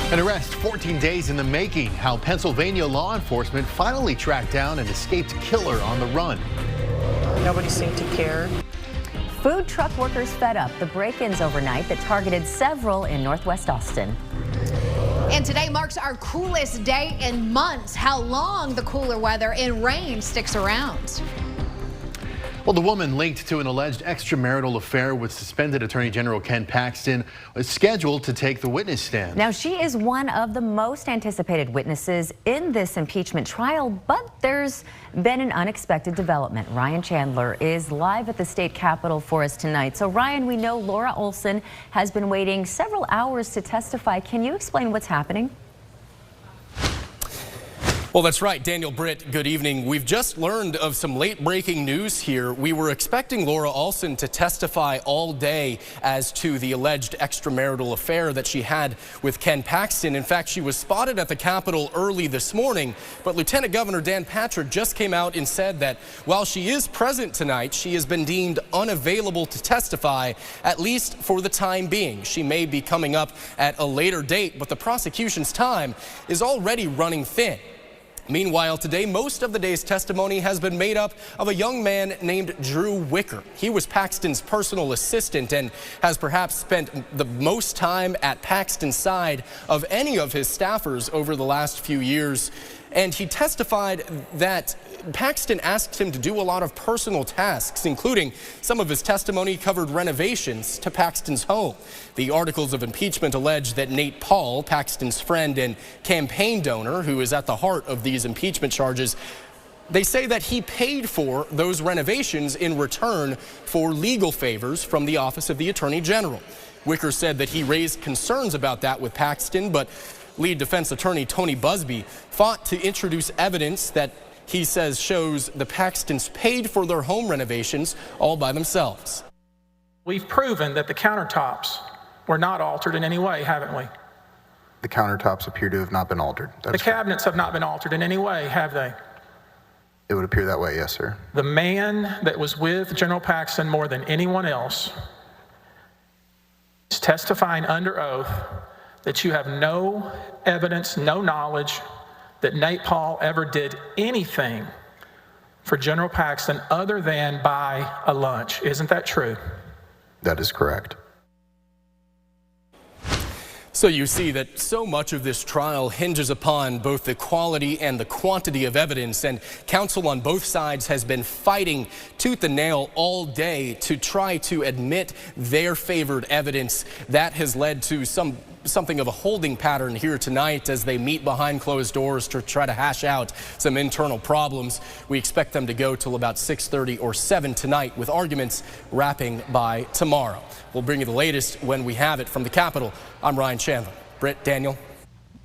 An arrest 14 days in the making. How Pennsylvania law enforcement finally tracked down an escaped killer on the run. Nobody seemed to care. Food truck workers fed up the break-ins overnight that targeted several in Northwest Austin. And today marks our coolest day in months. How long the cooler weather and rain sticks around. Well, the woman linked to an alleged extramarital affair with suspended Attorney General Ken Paxton was scheduled to take the witness stand. Now, she is one of the most anticipated witnesses in this impeachment trial, but there's been an unexpected development. Ryan Chandler is live at the state capitol for us tonight. So, Ryan, we know Laura Olson has been waiting several hours to testify. Can you explain what's happening? Well, that's right. Daniel, Britt, good evening. We've just learned of some late breaking news here. We were expecting Laura Olson to testify all day as to the alleged extramarital affair that she had with Ken Paxton. In fact, she was spotted at the Capitol early this morning, but Lieutenant Governor Dan Patrick just came out and said that while she is present tonight, she has been deemed unavailable to testify, at least for the time being. She may be coming up at a later date, but the prosecution's time is already running thin. Meanwhile, today, most of the day's testimony has been made up of a young man named Drew Wicker. He was Paxton's personal assistant and has perhaps spent the most time at Paxton's side of any of his staffers over the last few years. And he testified that Paxton asked him to do a lot of personal tasks, including some of his testimony covered renovations to Paxton's home. The articles of impeachment allege that Nate Paul, Paxton's friend and campaign donor, who is at the heart of these impeachment charges, they say that he paid for those renovations in return for legal favors from the Office of the Attorney General. Wicker said that he raised concerns about that with Paxton, but lead defense attorney Tony Busby fought to introduce evidence that he says shows the Paxtons paid for their home renovations all by themselves. We've proven that the countertops were not altered in any way, haven't we? The countertops appear to have not been altered. The cabinets have not been altered in any way, have they? It would appear that way, yes, sir. The man that was with General Paxton more than anyone else is testifying under oath that you have no evidence, no knowledge that Nate Paul ever did anything for General Paxton other than buy a lunch. Isn't that true? That is correct. So you see that so much of this trial hinges upon both the quality and the quantity of evidence, and counsel on both sides has been fighting tooth and nail all day to try to admit their favored evidence. That has led to something of a holding pattern here tonight as they meet behind closed doors to try to hash out some internal problems. We expect them to go till about 6:30 or 7 tonight, with arguments wrapping by tomorrow. We'll bring you the latest when we have it from the Capitol. I'm Ryan Chandler. Britt, Daniel.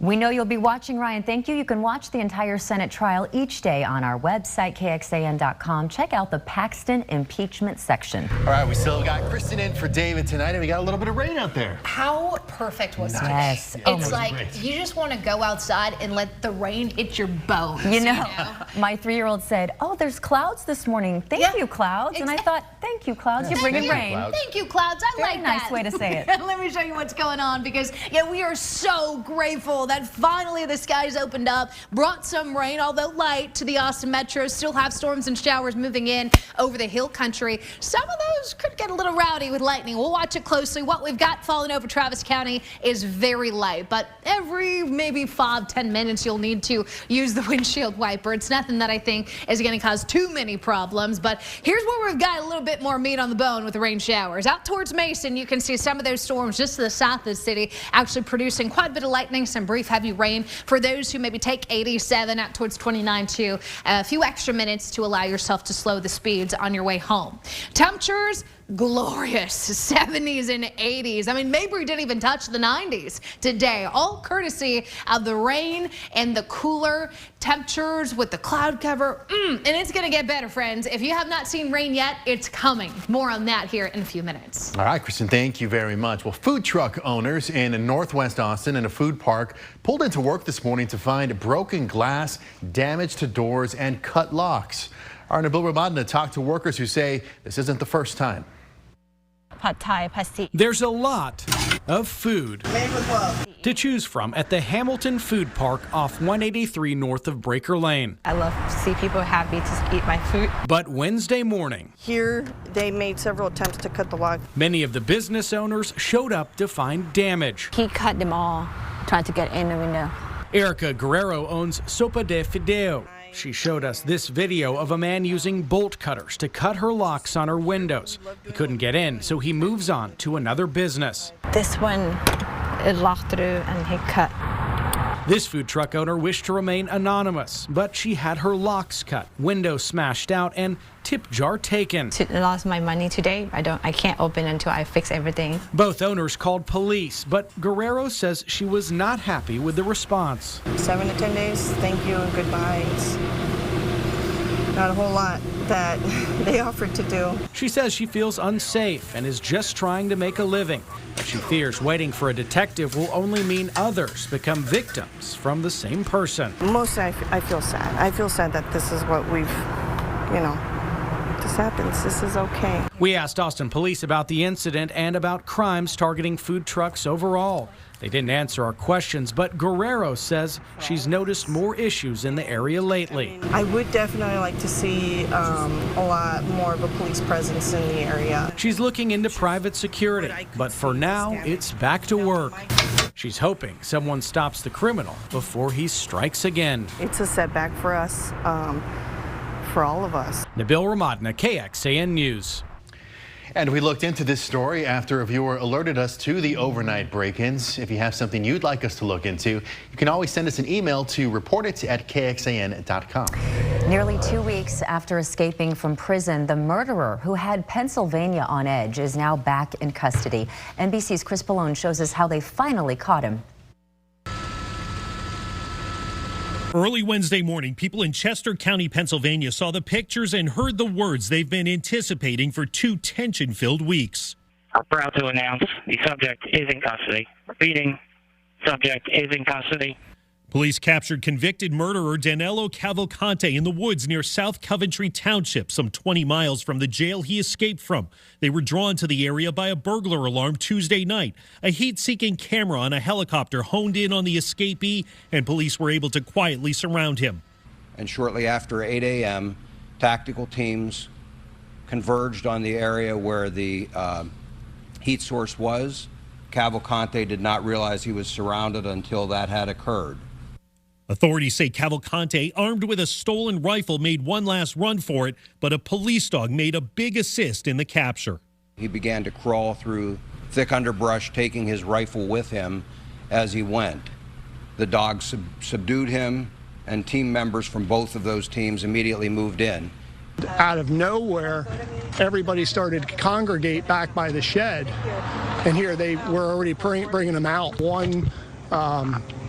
We know you'll be watching, Ryan. Thank you. You can watch the entire Senate trial each day on our website, KXAN.com. Check out the Paxton impeachment section. All right, we still got Kristen in for David tonight, and we got a little bit of rain out there. How perfect was it? Yes. Yeah, it's like you just want to go outside and let the rain hit your bones. You know, my 3-year-old said, "Oh, there's clouds this morning. Thank you, clouds." And I thought, "Thank you, clouds. You're bringing rain." Thank you, clouds. I Very like nice that. way to say it. Let me show you what's going on, because we are so grateful that finally the skies opened up, brought some rain, although light, to the Austin Metro. Still have storms and showers moving in over the hill country. Some of those could get a little rowdy with lightning. We'll watch it closely. What we've got falling over Travis County is very light, but every maybe 5-10 minutes you'll need to use the windshield wiper. It's nothing that I think is going to cause too many problems, but here's where we've got a little bit more meat on the bone with the rain showers. Out towards Mason, you can see some of those storms just to the south of the city actually producing quite a bit of lightning, some brief heavy rain. For those who maybe take 87 out towards 29 too, a few extra minutes to allow yourself to slow the speeds on your way home. Temperatures glorious 70s and 80s. I mean, Mabry didn't even touch the 90s today, all courtesy of the rain and the cooler temperatures with the cloud cover. And it's going to get better, friends. If you have not seen rain yet, it's coming. More on that here in a few minutes. All right, Kristen, thank you very much. Well, food truck owners in Northwest Austin in a food park pulled into work this morning to find broken glass, damage to doors, and cut locks. Our Nabil Ramadna talked to workers who say this isn't the first time. Pad Thai, Pasi. There's a lot of food to choose from at the Hamilton Food Park off 183 north of Breaker Lane. I love to see people happy to eat my food. But Wednesday morning, Here, they made several attempts to cut the log. many of the business owners showed up to find damage. He cut them all, trying to get in the window. Erica Guerrero owns Sopa de Fideo. She showed us this video of a man using bolt cutters to cut her locks on her windows. He couldn't get in, so he moves on to another business. This one, it locked through and he cut. This food truck owner wished to remain anonymous, but she had her locks cut, windows smashed out, and tip jar taken. I lost my money today. I can't open until I fix everything. Both owners called police, but Guerrero says she was not happy with the response. 7 to 10 days, thank you and goodbye. It's not a whole lot that they offered to do. She says she feels unsafe and is just trying to make a living. She fears waiting for a detective will only mean others become victims from the same person. Mostly, I feel sad. I feel sad that this is what we've, this happens. This is okay. We asked Austin police about the incident and about crimes targeting food trucks overall. They didn't answer our questions, but Guerrero says she's noticed more issues in the area lately. I would definitely like to see a lot more of a police presence in the area. She's looking into private security, but for now, it's back to work. She's hoping someone stops the criminal before he strikes again. It's a setback for us, for all of us. Nabil Ramadna, KXAN News. And we looked into this story after a viewer alerted us to the overnight break-ins. If you have something you'd like us to look into, you can always send us an email to reportit@kxan.com. Nearly 2 weeks after escaping from prison, the murderer who had Pennsylvania on edge is now back in custody. NBC's Chris Pallone shows us how they finally caught him. Early Wednesday morning, people in Chester County, Pennsylvania saw the pictures and heard the words they've been anticipating for 2 tension-filled weeks. I'm proud to announce the subject is in custody. Repeating, subject is in custody. Police captured convicted murderer Danilo Cavalcante in the woods near South Coventry Township, some 20 miles from the jail he escaped from. They were drawn to the area by a burglar alarm Tuesday night. A heat-seeking camera on a helicopter honed in on the escapee, and police were able to quietly surround him. And shortly after 8 a.m., tactical teams converged on the area where the heat source was. Cavalcante did not realize he was surrounded until that had occurred. Authorities say Cavalcante, armed with a stolen rifle, made one last run for it, but a police dog made a big assist in the capture. He began to crawl through thick underbrush, taking his rifle with him as he went. The dog subdued him, and team members from both of those teams immediately moved in. Out of nowhere, everybody started to congregate back by the shed, and here they were already bringing them out. One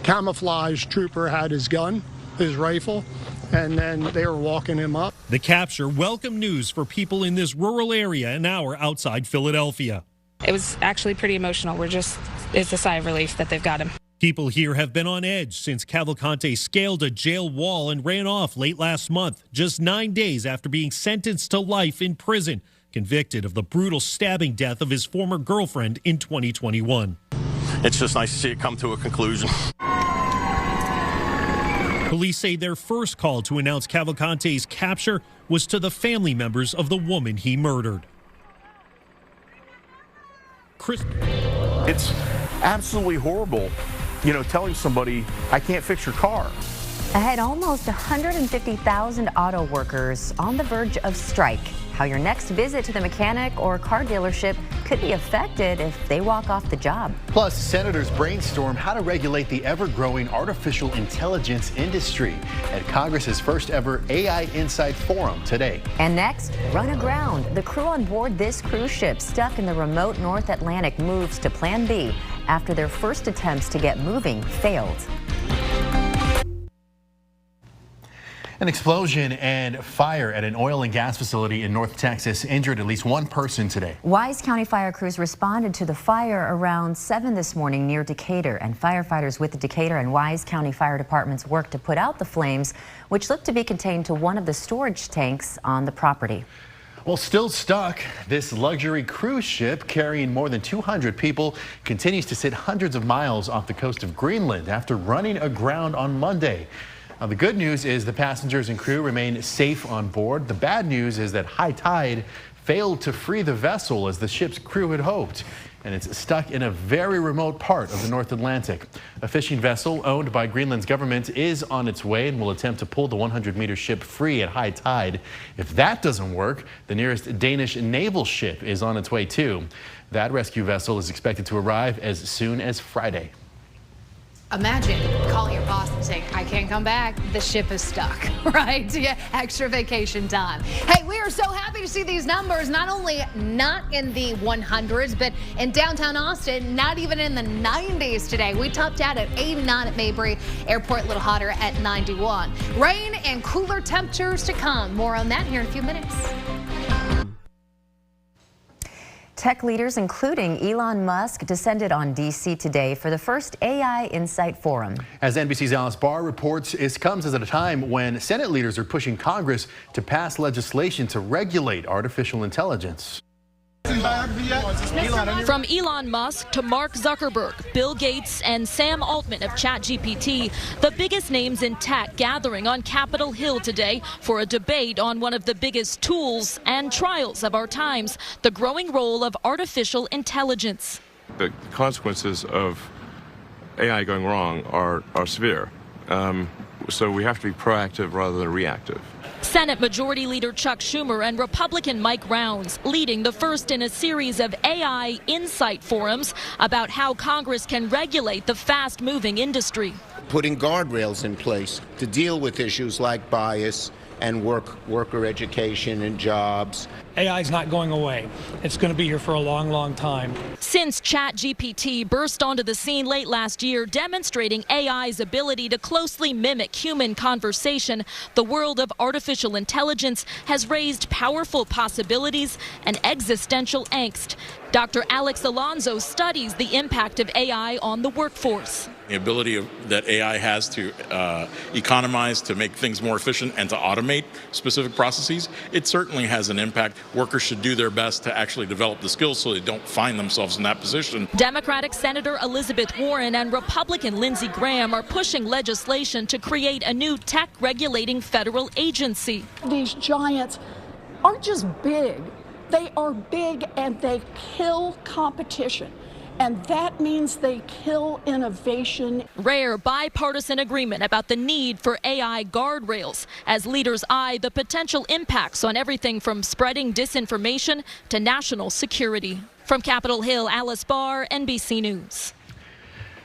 camouflage trooper had his gun, his rifle, and then they were walking him up. The capture, welcome news for people in this rural area an hour outside Philadelphia. It was actually pretty emotional. It's a sigh of relief that they've got him. People here have been on edge since Cavalcante scaled a jail wall and ran off late last month, just 9 days after being sentenced to life in prison, convicted of the brutal stabbing death of his former girlfriend in 2021. It's just nice to see it come to a conclusion. Police say their first call to announce Cavalcante's capture was to the family members of the woman he murdered. It's absolutely horrible, telling somebody, I can't fix your car. Ahead, almost 150,000 auto workers on the verge of strike. How your next visit to the mechanic or car dealership could be affected if they walk off the job. Plus, senators brainstorm how to regulate the ever-growing artificial intelligence industry at Congress's first ever AI Insight Forum today. And next, run aground. The crew on board this cruise ship stuck in the remote North Atlantic moves to Plan B after their first attempts to get moving failed. An explosion and fire at an oil and gas facility in North Texas injured at least one person today. Wise County fire crews responded to the fire around 7 this morning near Decatur, and firefighters with the Decatur and Wise County fire departments worked to put out the flames, which looked to be contained to one of the storage tanks on the property. Well, still stuck, this luxury cruise ship carrying more than 200 people continues to sit hundreds of miles off the coast of Greenland after running aground on Monday. Now, the good news is the passengers and crew remain safe on board. The bad news is that high tide failed to free the vessel as the ship's crew had hoped, and it's stuck in a very remote part of the North Atlantic. A fishing vessel owned by Greenland's government is on its way and will attempt to pull the 100-meter ship free at high tide. If that doesn't work, the nearest Danish naval ship is on its way too. That rescue vessel is expected to arrive as soon as Friday. Imagine calling your boss and saying, I can't come back. The ship is stuck, right? Yeah, extra vacation time. Hey, we are so happy to see these numbers, not only not in the 100s, but in downtown Austin, not even in the 90s today. We topped out at 89 at Mabry Airport, a little hotter at 91. Rain and cooler temperatures to come. More on that here in a few minutes. Tech leaders, including Elon Musk, descended on D.C. today for the first AI Insight Forum. As NBC's Alice Barr reports, it comes at a time when Senate leaders are pushing Congress to pass legislation to regulate artificial intelligence. From Elon Musk to Mark Zuckerberg, Bill Gates, and Sam Altman of ChatGPT, the biggest names in tech gathering on Capitol Hill today for a debate on one of the biggest tools and trials of our times, the growing role of artificial intelligence. The consequences of AI going wrong are severe. So we have to be proactive rather than reactive. Senate Majority Leader Chuck Schumer and Republican Mike Rounds leading the first in a series of AI Insight Forums about how Congress can regulate the fast-moving industry. Putting guardrails in place to deal with issues like bias and worker education and jobs. AI is not going away. It's going to be here for a long, long time. Since ChatGPT burst onto the scene late last year, demonstrating AI's ability to closely mimic human conversation, the world of artificial intelligence has raised powerful possibilities and existential angst. Dr. Alex Alonso studies the impact of AI on the workforce. The ability that AI has to economize, to make things more efficient, and to automate specific processes, it certainly has an impact. Workers should do their best to actually develop the skills so they don't find themselves in that position. Democratic Senator Elizabeth Warren and Republican Lindsey Graham are pushing legislation to create a new tech regulating federal agency. These giants aren't just big. They are big and they kill competition. And that means they kill innovation. Rare bipartisan agreement about the need for AI guardrails as leaders eye the potential impacts on everything from spreading disinformation to national security. From Capitol Hill, Alice Barr, NBC News.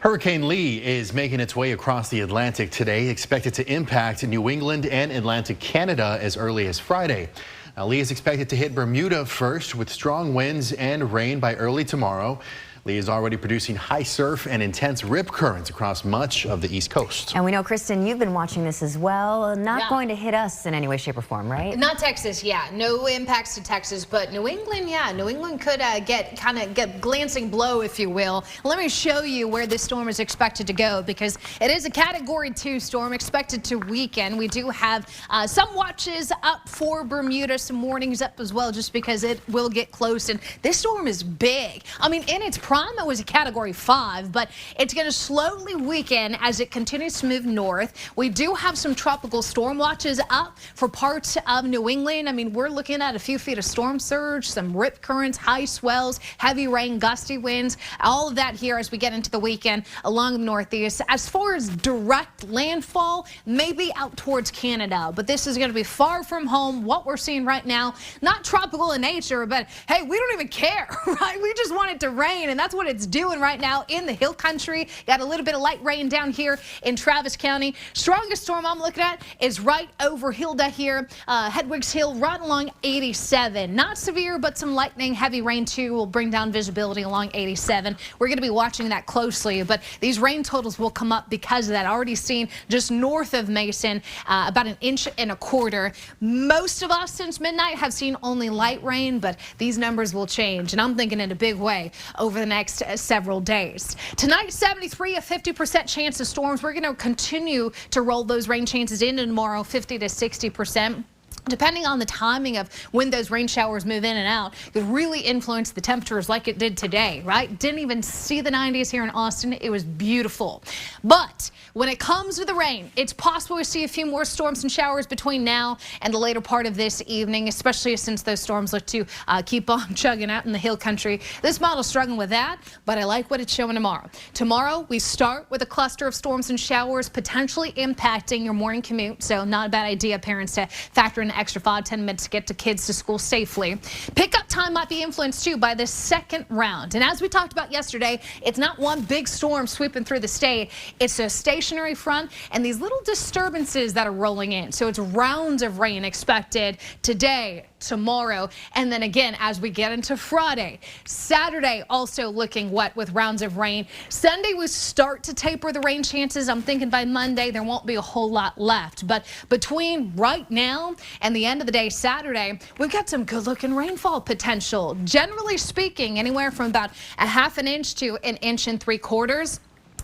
Hurricane Lee is making its way across the Atlantic today, expected to impact New England and Atlantic Canada as early as Friday. Now, Lee is expected to hit Bermuda first with strong winds and rain by early tomorrow. Lee is already producing high surf and intense rip currents across much of the East Coast. And we know, Kristen, you've been watching this as well. Not going to hit us in any way, shape, or form, right? Not Texas, yeah. No impacts to Texas, but New England, yeah. New England could get glancing blow, if you will. Let me show you where this storm is expected to go, because it is a Category 2 storm expected to weaken. We do have some watches up for Bermuda, some warnings up as well, just because it will get close. And this storm is big. I mean, in its prime, it was a Category 5, but it's going to slowly weaken as it continues to move north. We do have some tropical storm watches up for parts of New England. I mean, we're looking at a few feet of storm surge, some rip currents, high swells, heavy rain, gusty winds, all of that here as we get into the weekend along the northeast. As far as direct landfall, maybe out towards Canada, but this is going to be far from home. What we're seeing right now, not tropical in nature, but hey, we don't even care, right? We just want it to rain, and that's what it's doing right now in the hill country. Got a little bit of light rain down here in Travis County. Strongest storm I'm looking at is right over Hilda here, Hedwig's Hill, right along 87. Not severe, but some lightning, heavy rain too will bring down visibility along 87. We're going to be watching that closely, but these rain totals will come up because of that. Already seen just north of Mason, about 1.25 inches. Most of us since midnight have seen only light rain, but these numbers will change, and I'm thinking in a big way over the next several days. Tonight, 73, a 50% chance of storms. We're going to continue to roll those rain chances into tomorrow, 50 to 60%. depending on the timing of when those rain showers move in and out, could really influence the temperatures like it did today, right? Didn't even see the 90s here in Austin. It was beautiful. But when it comes to the rain, it's possible we see a few more storms and showers between now and the later part of this evening, especially since those storms look to keep on chugging out in the hill country. This model's struggling with that, but I like what it's showing tomorrow. Tomorrow, we start with a cluster of storms and showers potentially impacting your morning commute, so not a bad idea, parents, to factor in extra 5-10 minutes to get the kids to school safely. Pickup time might be influenced too by this second round. And as we talked about yesterday, it's not one big storm sweeping through the state. It's a stationary front and these little disturbances that are rolling in. So it's rounds of rain expected today, tomorrow, and then again as we get into Friday. Saturday also looking wet with rounds of rain. Sunday we start to taper the rain chances. I'm thinking by Monday there won't be a whole lot left. But between right now and the end of the day Saturday, we've got some good looking rainfall potential. Generally speaking, anywhere from about a ½ inch to 1 3/4 inches.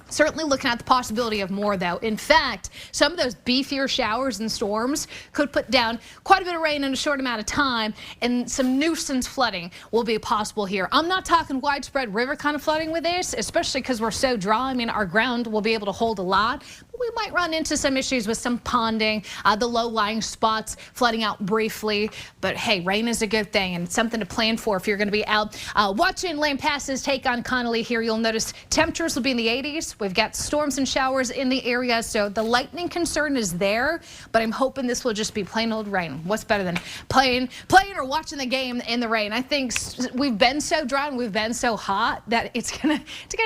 Certainly looking at the possibility of more, though. In fact, some of those beefier showers and storms could put down quite a bit of rain in a short amount of time, and some nuisance flooding will be possible here. I'm not talking widespread river kind of flooding with this, especially because we're so dry. I mean, our ground will be able to hold a lot. We might run into some issues with some ponding, the low-lying spots flooding out briefly. But hey, rain is a good thing and something to plan for if you're going to be out watching Lampas's Take on Connolly here. You'll notice temperatures will be in the 80s. We've got storms and showers in the area, so the lightning concern is there. But I'm hoping this will just be plain old rain. What's better than playing or watching the game in the rain? I think we've been so dry and we've been so hot that it's gonna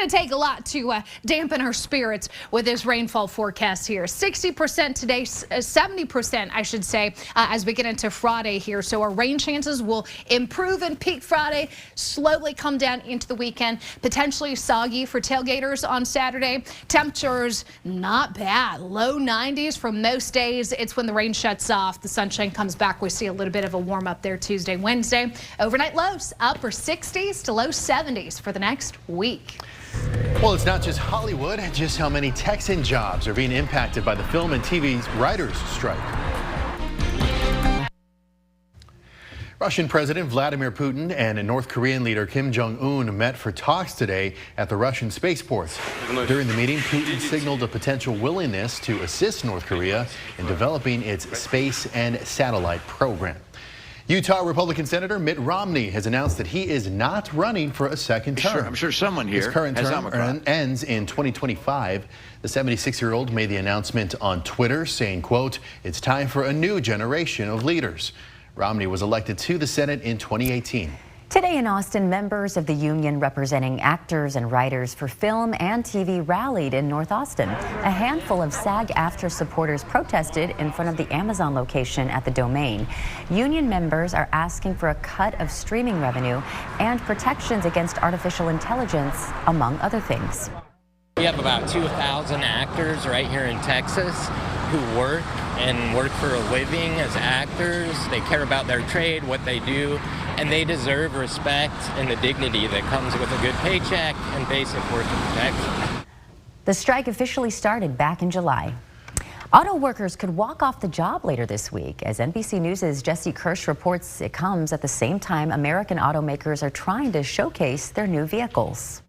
take a lot to dampen our spirits with this rainfall forecast here. 60% today, 70% I should say, as we get into Friday here. So our rain chances will improve and peak Friday, slowly come down into the weekend. Potentially soggy for tailgaters on Saturday. Temperatures not bad, low 90s for most days. It's when the rain shuts off, the sunshine comes back. We see a little bit of a warm up there Tuesday, Wednesday. Overnight lows upper 60s to low 70s for the next week. Well, it's not just Hollywood, just how many Texan jobs are being impacted by the film and TV writers' strike. Russian President Vladimir Putin and North Korean leader Kim Jong-un met for talks today at the Russian spaceport. During the meeting, Putin signaled a potential willingness to assist North Korea in developing its space and satellite program. Utah Republican Senator Mitt Romney has announced that he is not running for a second term. I'm sure someone here His current has term ends in 2025. The 76-year-old made the announcement on Twitter saying, quote, "It's time for a new generation of leaders." Romney was elected to the Senate in 2018. Today in Austin, members of the union representing actors and writers for film and TV rallied in North Austin. A handful of SAG-AFTRA supporters protested in front of the Amazon location at the Domain. Union members are asking for a cut of streaming revenue and protections against artificial intelligence, among other things. We have about 2,000 actors right here in Texas who work for a living as actors. They care about their trade, what they do, and they deserve respect and the dignity that comes with a good paycheck and basic worker protection. The strike officially started back in July. Auto workers could walk off the job later this week. As NBC News' Jesse Kirsch reports, it comes at the same time American automakers are trying to showcase their new vehicles.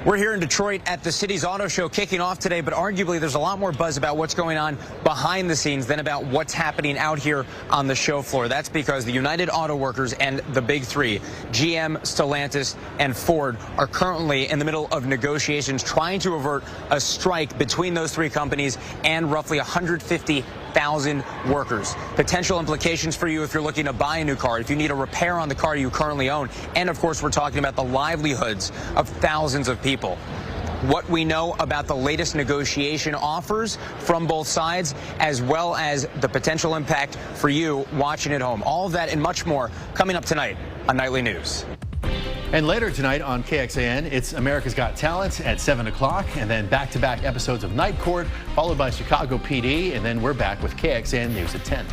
We're here in Detroit at the city's auto show kicking off today, but arguably there's a lot more buzz about what's going on behind the scenes than about what's happening out here on the show floor. That's because the United Auto Workers and the big three, GM, Stellantis, and Ford, are currently in the middle of negotiations trying to avert a strike between those three companies and roughly 150,000 workers. Potential implications for you if you're looking to buy a new car, if you need a repair on the car you currently own, and of course we're talking about the livelihoods of thousands of people. What we know about the latest negotiation offers from both sides, as well as the potential impact for you watching at home. All of that and much more coming up tonight on Nightly News. And later tonight on KXAN, it's America's Got Talent at 7 o'clock, and then back-to-back episodes of Night Court, followed by Chicago PD, and then we're back with KXAN News at 10.